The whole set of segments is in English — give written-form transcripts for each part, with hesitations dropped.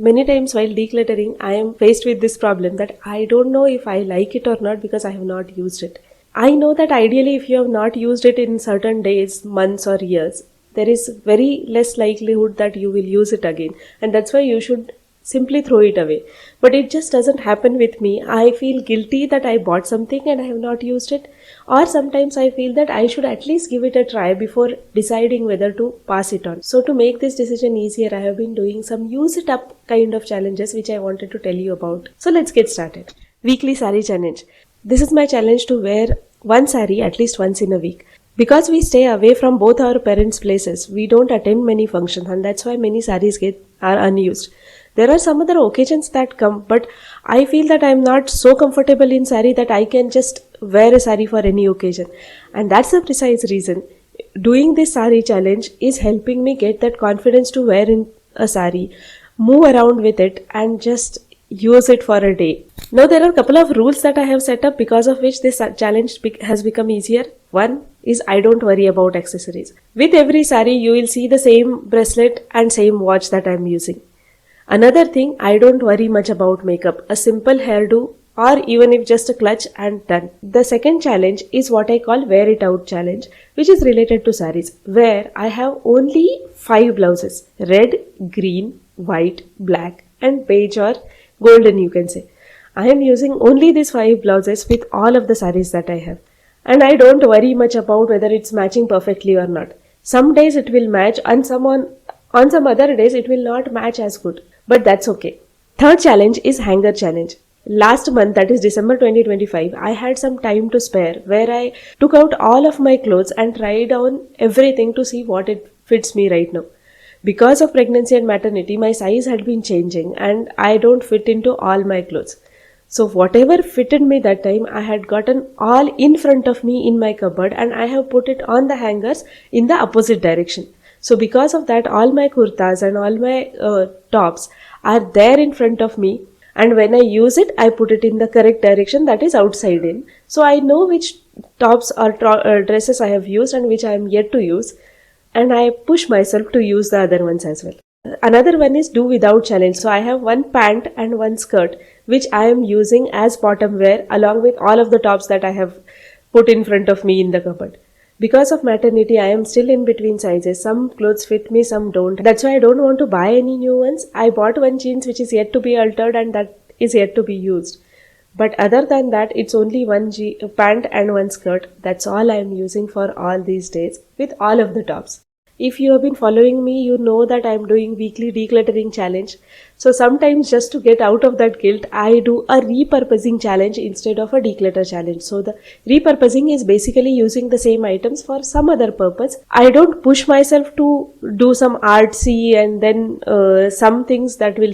Many times while decluttering, I am faced with this problem that I don't know if I like it or not because I have not used it. I know that ideally if you have not used it in certain days, months or years, there is very less likelihood that you will use it again, and that's why you should simply throw it away. But it just doesn't happen with me. I feel guilty that I bought something and I have not used it, or sometimes I feel that I should at least give it a try before deciding whether to pass it on. So to make this decision easier, I have been doing some use it up kind of challenges which I wanted to tell you about. So let's get started. Weekly Sari Challenge. This is my challenge to wear one sari at least once in a week. Because we stay away from both our parents' places, we don't attend many functions, and that's why many saris are unused. There are some other occasions that come, but I feel that I'm not so comfortable in sari that I can just wear a sari for any occasion. And that's the precise reason. Doing this sari challenge is helping me get that confidence to wear in a sari, move around with it, and just use it for a day. Now there are a couple of rules that I have set up because of which this challenge has become easier. One is I don't worry about accessories. With every sari you will see the same bracelet and same watch that I am using. Another thing, I don't worry much about makeup. A simple hairdo or even if just a clutch and done. The second challenge is what I call wear it out challenge, which is related to saris, where I have only 5 blouses: red, green, white, black and beige or golden, you can say. I am using only these 5 blouses with all of the saris that I have. And I don't worry much about whether it's matching perfectly or not. Some days it will match and on some other days it will not match as good. But that's okay. Third challenge is hanger challenge. Last month, that is December 2025, I had some time to spare where I took out all of my clothes and tried on everything to see what it fits me right now. Because of pregnancy and maternity, my size had been changing and I don't fit into all my clothes. So whatever fitted me that time, I had gotten all in front of me in my cupboard and I have put it on the hangers in the opposite direction. So because of that, all my kurtas and all my tops are there in front of me, and when I use it, I put it in the correct direction, that is outside in. So I know which tops or dresses I have used and which I am yet to use, and I push myself to use the other ones as well. Another one is do without challenge. So I have one pant and one skirt which I am using as bottom wear along with all of the tops that I have put in front of me in the cupboard. Because of maternity, I am still in between sizes. Some clothes fit me, some don't. That's why I don't want to buy any new ones. I bought one jeans which is yet to be altered and that is yet to be used. But other than that, it's only one pant and one skirt. That's all I am using for all these days with all of the tops. If you have been following me, you know that I am doing weekly decluttering challenge. So sometimes just to get out of that guilt, I do a repurposing challenge instead of a declutter challenge. So the repurposing is basically using the same items for some other purpose. I don't push myself to do some artsy and then some things that will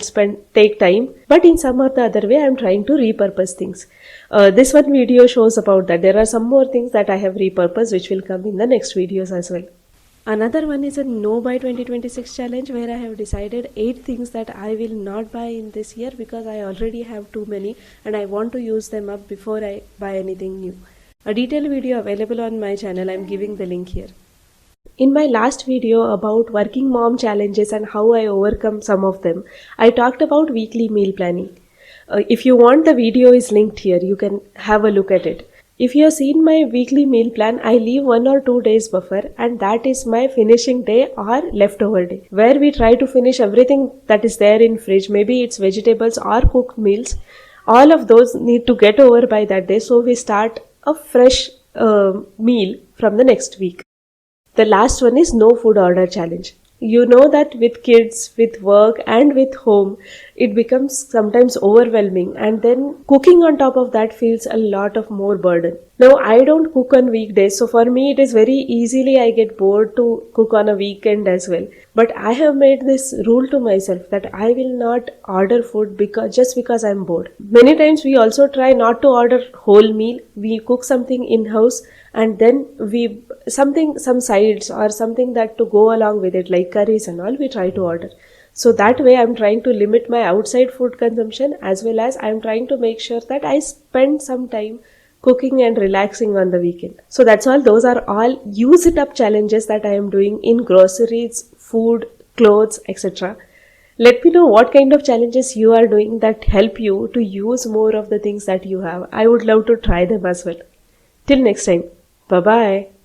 take time. But in some or the other way, I am trying to repurpose things. This one video shows about that. There are some more things that I have repurposed which will come in the next videos as well. Another one is a no buy 2026 challenge where I have decided 8 things that I will not buy in this year because I already have too many and I want to use them up before I buy anything new. A detailed video available on my channel. I am giving the link here. In my last video about working mom challenges and how I overcome some of them, I talked about weekly meal planning. If you want, the video is linked here. You can have a look at it. If you have seen my weekly meal plan, I leave 1 or 2 days buffer and that is my finishing day or leftover day, where we try to finish everything that is there in fridge. Maybe it's vegetables or cooked meals. All of those need to get over by that day, so we start a fresh meal from the next week. The last one is no food order challenge. You know that with kids, with work and with home, it becomes sometimes overwhelming and then cooking on top of that feels a lot of more burden. Now I don't cook on weekdays, so for me it is very easily I get bored to cook on a weekend as well. But I have made this rule to myself that I will not order food just because I'm bored. Many times we also try not to order whole meal. We cook something in-house and then some sides or something that to go along with it like curries and all we try to order. So that way I'm trying to limit my outside food consumption as well as I'm trying to make sure that I spend some time cooking and relaxing on the weekend. So that's all. Those are all use it up challenges that I am doing in groceries, food, clothes, etc. Let me know what kind of challenges you are doing that help you to use more of the things that you have. I would love to try them as well. Till next time. Bye bye.